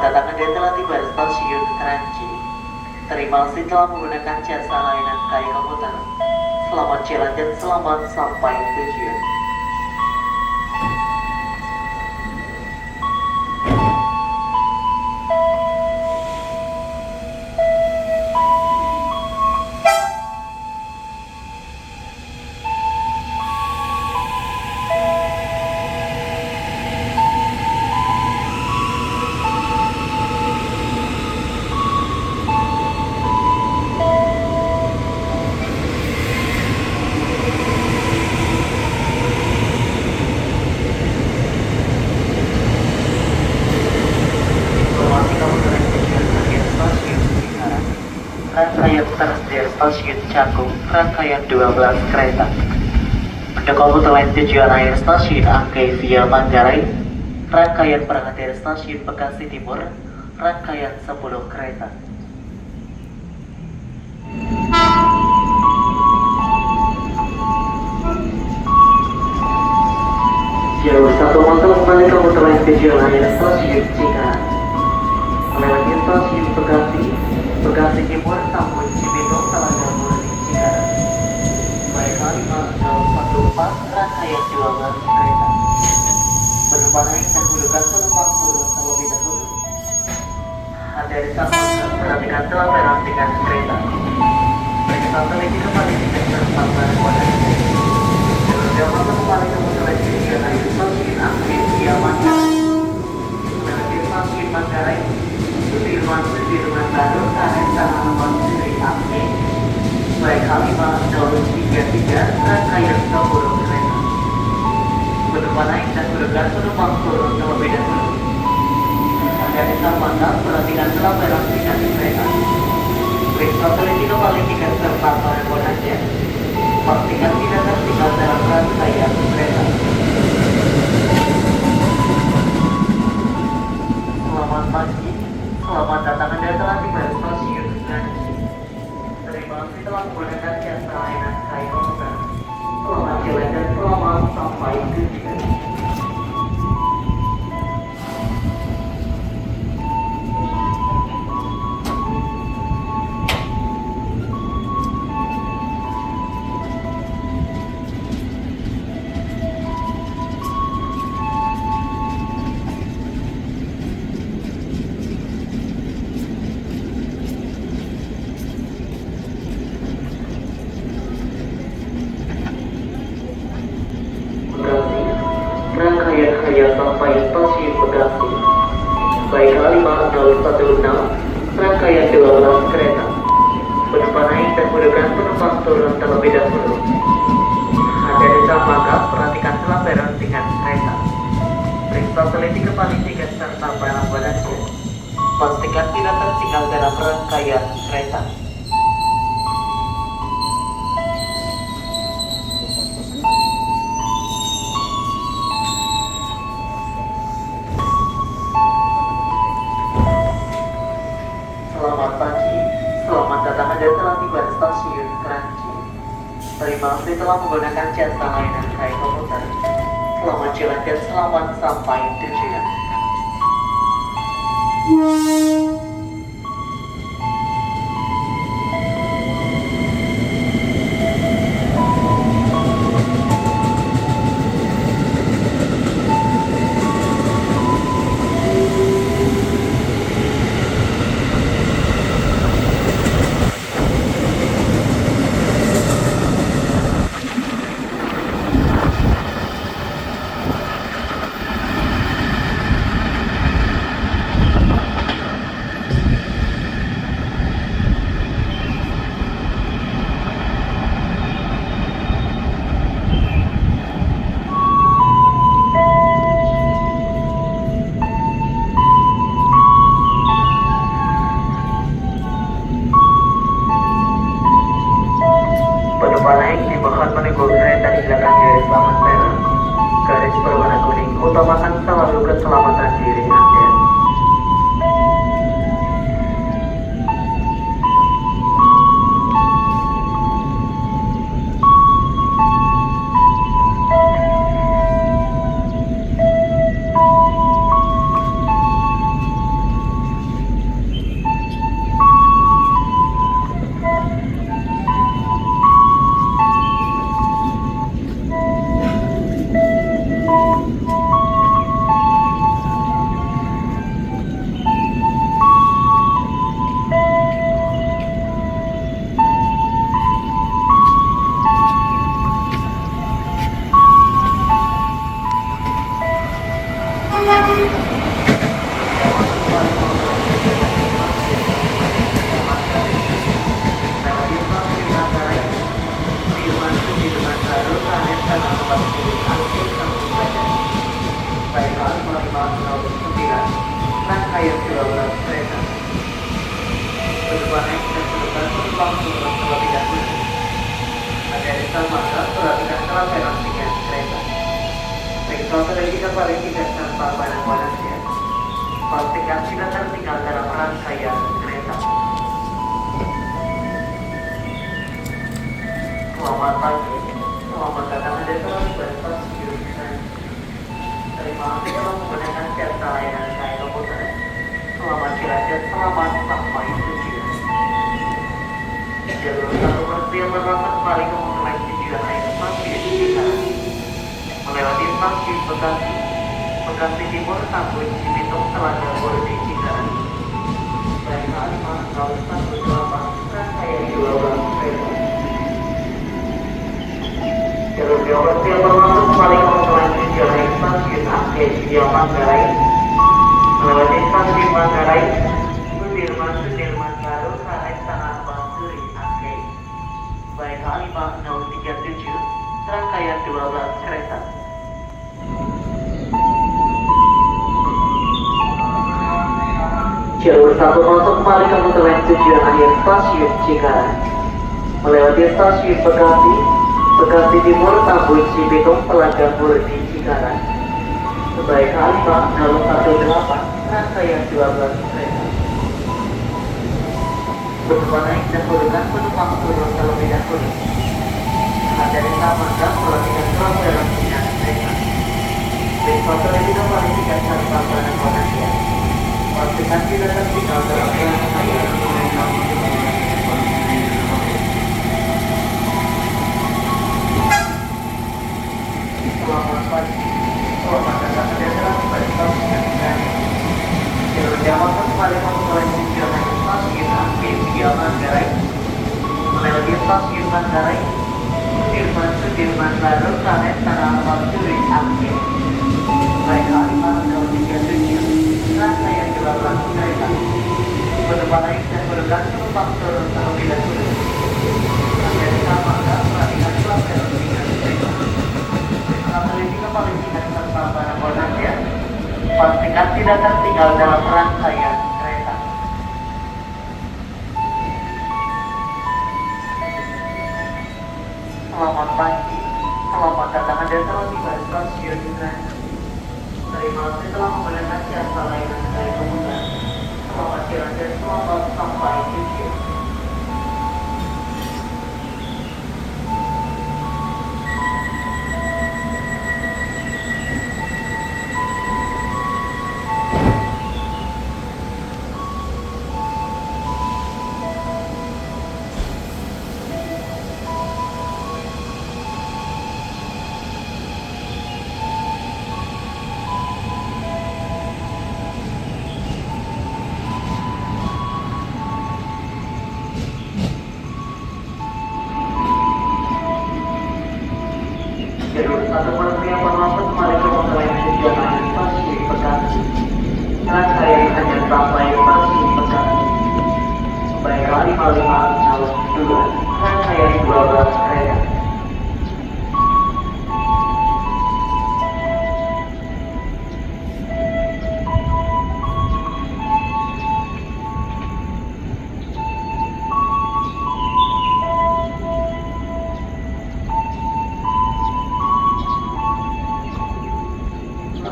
datang Anda telah tiba di stasiun Kranji. Terima kasih telah menggunakan jasa layanan KAI Komuter. Selamat jalan dan selamat sampai tujuan. Rangkaian tersedia stasiun Cakung, rangkaian 12 kereta. Untuk komuter lain tujuan akhir stasiun Angke via Manggarai, rangkaian perhatian stasiun Bekasi Timur, rangkaian 10 kereta. Jauh satu motor kembali komuter lain tujuan akhir stasiun Cikarang. Melewati stasiun Bekasi Timur, Tambun, Cibinong, Talaga Mulai, Cikarang. Baik 5014, rangkaian 12 kereta. Penumpang naik dan dudukan penumpang turun terlebih dahulu. Anda disampaikan perhatikan telah perantingan kereta. Periksa teliti kembali tiket serta barang wadahnya. Jalur dapat kembali komuter lain tujuan akhir stasiun Angke via Manggarai. Melewati stasiun Manggarai, Sudirman Baru, Karet Tanah Nomor Sri Angke, baik K5033, rangkaian 10 kereta. Penumpang naik dan dudukan penumpang turun terlebih dahulu. Anda disampaikan perhatikan telah perantingan kereta. Periksa teliti kembali tiket serta barang wadahnya. Pastikan tidak tertinggal dalam rangkaian kereta. Selamat pagi. Selamat datang Anda telah tiba di stasiun Kranji. Terima kasih telah menggunakan jasa layanan KAI Komuter. Selamat jalan dan selamat sampai tujuan. Rangkaian sampai stasiun Bekasi. Baik K5016, rangkaian 12 kereta. Penumpang naik dan dudukan penumpang turun terlebih dahulu. Anda disampaikan perhatikan telah perantingan kereta. Periksa teliti kembali tiket serta barang wadahnya. Pastikan tidak tertinggal dalam rangkaian kereta. Selamat pagi, selamat datang Anda telah tiba di stasiun Kranji. Terima kasih telah menggunakan jasa layanan KAI Komuter. Selamat jalan dan selamat sampai tujuan. Penumpang naik dimohon menunggu kereta di belakang garis lampu merah. Garis berwarna kuning, utamakan selalu keselamatan diri Anda. 12 kereta. Penumpang naik dan penumpang penumpang turun terlebih dahulu. Hati-hati maka perhatikan kelangkaan tiket kereta. Periksa televisi paling tidak tanpa panas-panasnya. Pastikan tidak tertinggal dalam rangkaian kereta. Selamat pagi, selamat datang di stasiun Senen. Terima kasih telah menggunakan jasa layanan KAI Komuter. Selamat kiranya selamat sampai tujuan. Jalur 1 yang merupakan paling kemudian tujuan air stasiun Cikarang. Melewati stasiun Bekasi, Bekasi Timur, Tambun, Cibitung, Telaga, Bodi, Cikarang. Baik Alima, 018, Rangkaian 12 kereta. Jalur geometri yang berlangsung paling kemudian tujuan air stasiun Aceh, Cibitung, Manggarai. Melewati stasiun Manggarai, Sudirman Baru, Karet, Tanah Abang, Suri, Aceh. Baik Alima, 037, rangkaian 12 kereta. Jalur 1 masuk kembali ke muteran tujuan akhir stasiun Cikarang. Melewati stasiun Bekasi, Bekasi Timur, Tambun, Cibitung, Telaga, Bodi, Cikarang. Sebaik Alfa 018, rangkaian 12 kereta. Penumpang naik dan turunkan penumpang turun terlebih dahulu. Hati-hati maka perhatikan kelangkaan tiket kereta. Periksa televisi paling tidak tanpa panas-panasnya. Pastikan tidak tertinggal dalam rangkaian kereta. Selamat pagi, selamat datang di stasiun Senen. Jalur Jakarta kembali memulai tujuan akhir stasiun Aceh via Manggarai. Melewati stasiun Manggarai, Sudirman Baru, Karet, Tanah Abang, Suri, Aceh. Baik Alima 037, rangkaian 12 kereta. Penumpang naik dan penumpang turun terlebih dahulu. Hati-hati maka perhatikan kelangkaan tiket kereta. Televisi paling tidak tanpa panas-panasnya. Pastikan tidak tertinggal dalam rangkaian kereta. Selamat pagi, selamat datang Anda telah tiba di stasiun Senen. Terima kasih telah menggunakan jasa layanan KAI Komuter. Selamat kiranya selamat sampai tujuan. Jalur 1 yang berlangsung kembali ke muteran tujuan akhir stasiun Bekasi. Rangkaian hanya sampai stasiun Bekasi. Baik Alima 502, rangkaian 12 kereta.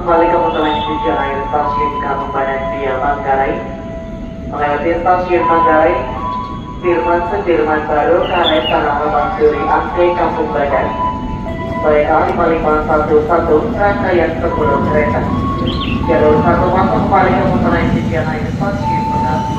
Kembali ke muteran tujuan akhir stasiun Kampung Badan via Manggarai. Melewati stasiun Manggarai, Sudirman Baru, Karet, Tanah Abang, Suri, Aceh, Kampung Badan. Baik Alima 511, rangkaian 10 kereta. Jalur 1 masuk kembali ke muteran tujuan akhir stasiun Bekasi.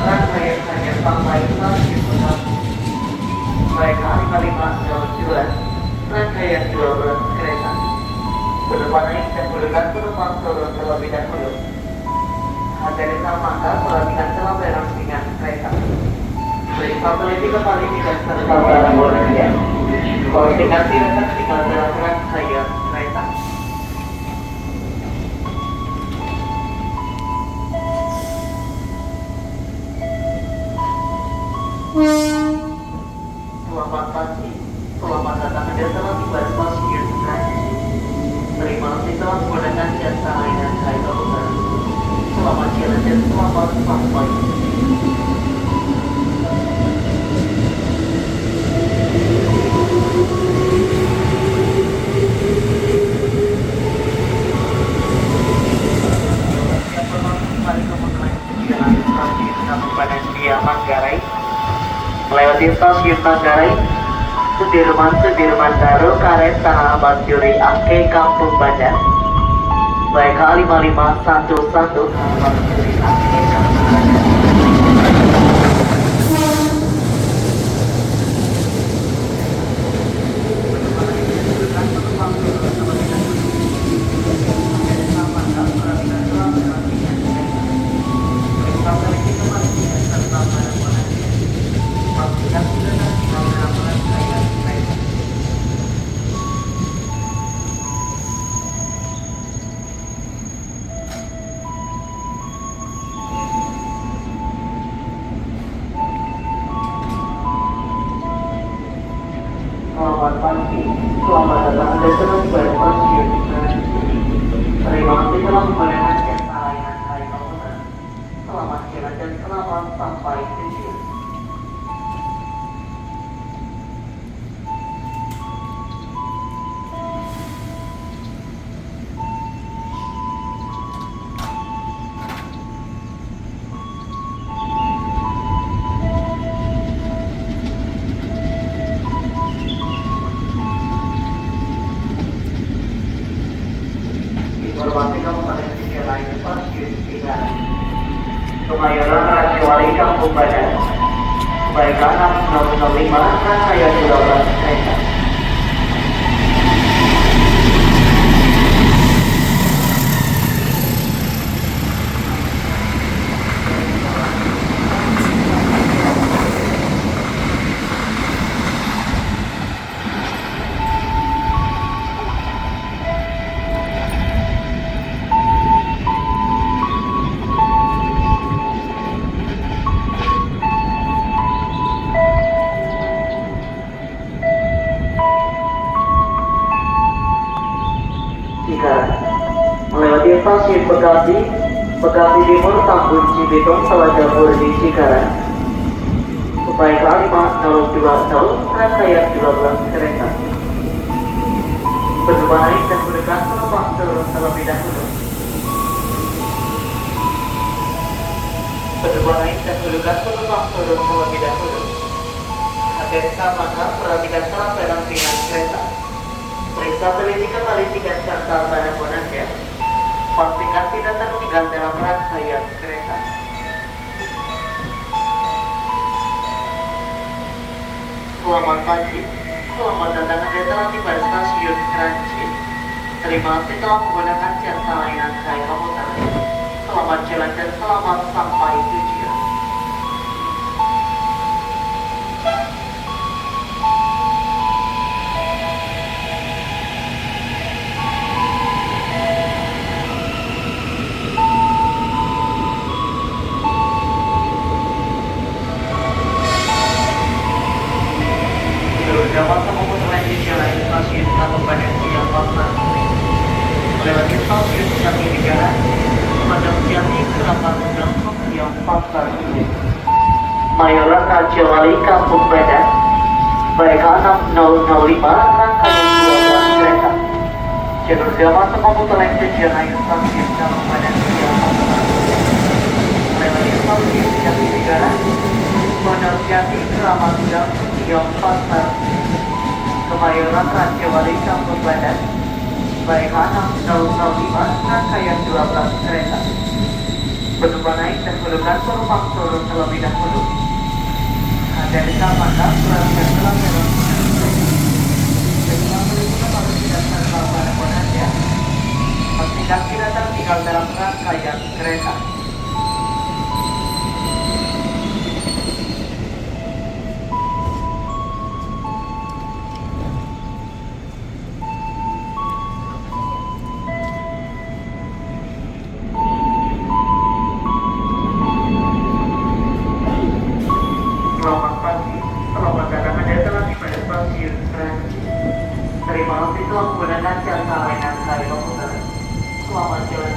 Rangkaian hanya sampai stasiun Bekasi. Baik Alima 502, rangkaian 12 kereta. Penumpang naik dan penumpang turun terlebih dahulu. Hati-hati maka perhatikan kelangkaan tiket kereta. Periksa televisi paling tidak serta barang bawaan. Pastikan tidak tertinggal dalam rangkaian kereta. Selamat pagi, selamat datang Anda telah tiba di stasiun Senen. Terima kasih telah menggunakan jasa layanan KAI Komuter. selamat sampai. Kabupaten Manggarai, melewati stasiun Manggarai, Sudirman Daru, Karet, Tanah Abang, Juri, Ake, Kampung Banjar, baik K5511, Tanah Abang, Juri, Ake, Kampung Banjar. Selamat pagi, selamat datang Anda semua di Badan Stasiun. Terima kasih telah menggunakan jasa layanan Hari Komputer. Selamat jalan dan selamat sampai tujuan. Informasi Kabupaten lain stasiun Cikarang, Kemayoran, Rajawali, Kampung Banjar, baik K6005, Rangkaian 12 kereta. Cikarang, melewati stasiun Bekasi, Bekasi Timur, Tambun, Cibitung, Telaga Murni, Cikarang, baik K5020, Rangkaian 12 kereta. Berdua naik dan berdekat penumpang turun terlebih dahulu. Berdua naik dan berdekat penumpang turun terlebih dahulu. Hati-hati maka perhatikan salah penampilan kereta. Periksa teliti kembali tiket serta barang bonusnya. Pastikan tidak tertinggal dalam rangkaian kereta. Selamat pagi, selamat datang Anda telah tiba di stasiun Kranji. Terima kasih telah menggunakan jasa layanan Hari Komputer. Selamat jalan dan selamat sampai tujuan. Dapat memutuskan jalan stasiun Kabupaten Cianjur, melewati stasiun Jatinegara, Padang Jati, Keramat, Langsung yang Pasar ini. Mayoran, Rajawali, Kampung Banjar, baik K6005, rangkaian 12 kereta. Jalur dapat memutuskan jalan stasiun Kabupaten Cianjur, melewati stasiun Jatinegara, Padang Jati, Keramat, Langsung yang Pasar. Kemayoran, Rajawali, Kampung Banjar, baik K6005, rangkaian 12 kereta. Berdua naik dan berdekat penumpang turun terlebih dahulu. Hati-hati maka perhatikan telah dalam Jika berikutnya harus tidak serta barang bonusnya. Pastikan tidak tertinggal dalam rangkaian kereta. Terima kasih telah menggunakan jasa layanan Hari Komputer. Selamat jalan